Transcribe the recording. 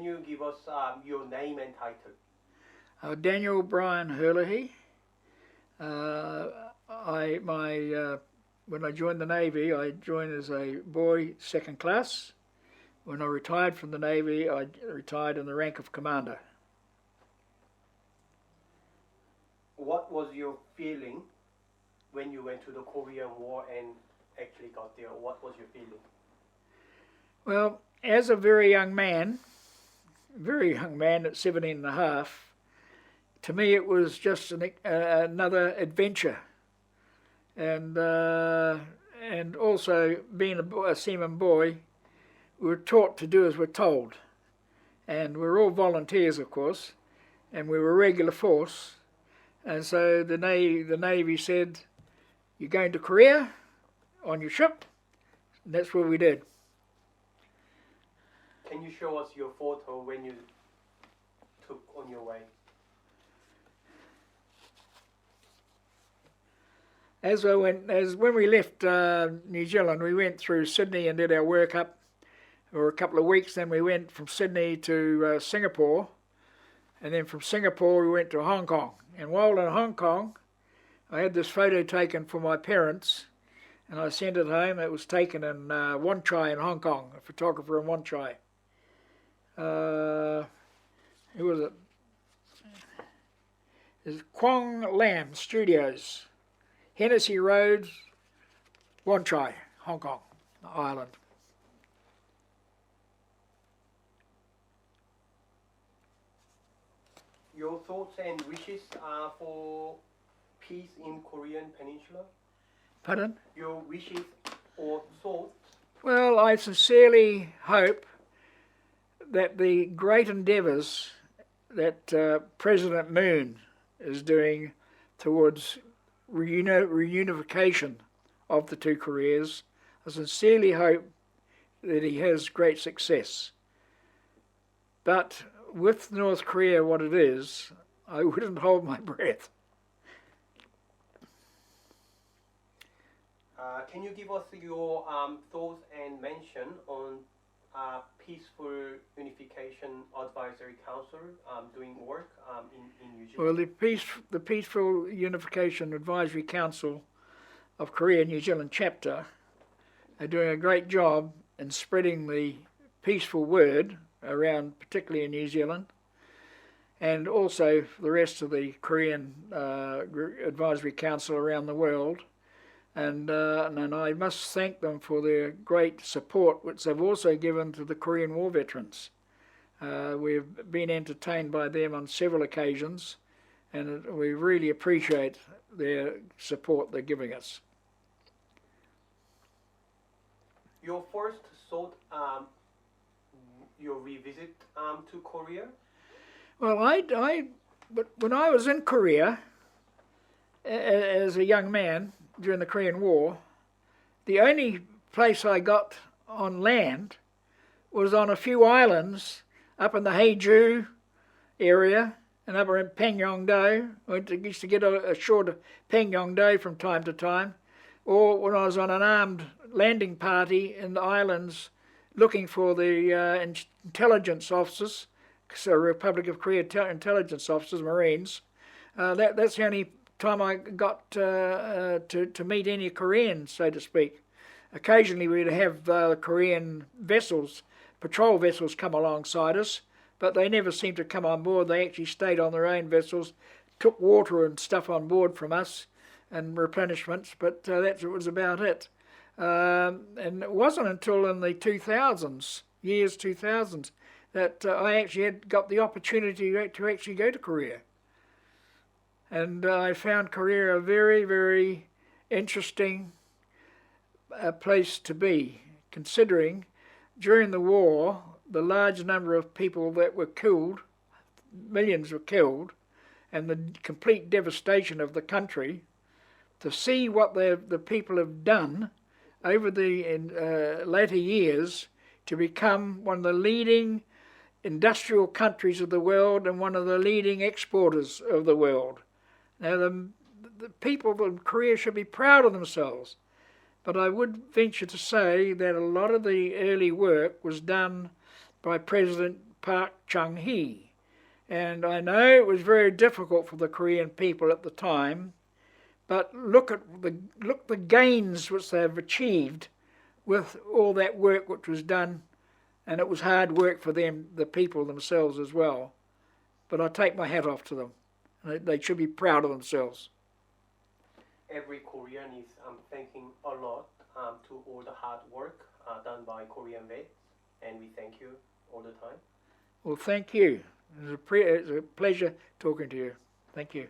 Can you give us your name and title? Daniel Brian Healihy. When I joined the Navy, I joined as a boy second class. When I retired from the Navy, I retired in the rank of commander. What was your feeling when you went to the Korean War and actually got there? What was your feeling? Well, as a very young man at 17 and a half, to me it was just another adventure. And also being a seaman boy, we were taught to do as we're told. And we're all volunteers, of course, and we were a regular force. And so the Navy said, you're going to Korea on your ship, and that's what we did. Can you show us your photo when you took on your way? When we left New Zealand, we went through Sydney and did our work up for a couple of weeks. Then we went from Sydney to Singapore, and then from Singapore we went to Hong Kong. And while in Hong Kong, I had this photo taken for my parents, and I sent it home. It was taken in Wan Chai in Hong Kong, a photographer in Wan Chai. Who was it? It's Quang Lam Studios, Hennessy Road, Wan Chai, Hong Kong, Island. Your thoughts and wishes for peace in Korean Peninsula? Pardon? Your wishes or thoughts? Well, I sincerely hope that the great endeavours that President Moon is doing towards reunification of the two Koreas, I sincerely hope that he has great success. But with North Korea what it is, I wouldn't hold my breath. Can you give us your thoughts and mention on Peaceful Unification Advisory Council doing work in New Zealand? Well, the Peaceful Unification Advisory Council of Korea New Zealand chapter are doing a great job in spreading the peaceful word around, particularly in New Zealand, and also for the rest of the Korean Advisory Council around the world. And I must thank them for their great support, which they've also given to the Korean War veterans. We've been entertained by them on several occasions, and we really appreciate their support they're giving us. Your first thought, your revisit to Korea? Well, but when I was in Korea as a young man during the Korean War, the only place I got on land was on a few islands up in the Haeju area and up in Pangyongdo. I used to get ashore to Pangyongdo from time to time, or when I was on an armed landing party in the islands looking for the intelligence officers, so Republic of Korea intelligence officers, Marines. That's the only time I got to meet any Koreans, so to speak. Occasionally we'd have Korean vessels, patrol vessels, come alongside us, but they never seemed to come on board. They actually stayed on their own vessels, took water and stuff on board from us and replenishments, but that was about it. And it wasn't until in the 2000s, years 2000s, that I actually had got the opportunity to actually go to Korea. And I found Korea a very, very interesting place to be, considering during the war, the large number of people that were killed, millions were killed, and the complete devastation of the country. To see what the people have done over the later years to become one of the leading industrial countries of the world and one of the leading exporters of the world. Now, the people of Korea should be proud of themselves, but I would venture to say that a lot of the early work was done by President Park Chung-hee. And I know it was very difficult for the Korean people at the time, but look at the gains which they have achieved with all that work which was done, and it was hard work for them, the people themselves as well. But I take my hat off to them. They should be proud of themselves. Every Korean is thanking a lot to all the hard work done by Korean vets, and we thank you all the time. Well, thank you. It was a pleasure talking to you. Thank you.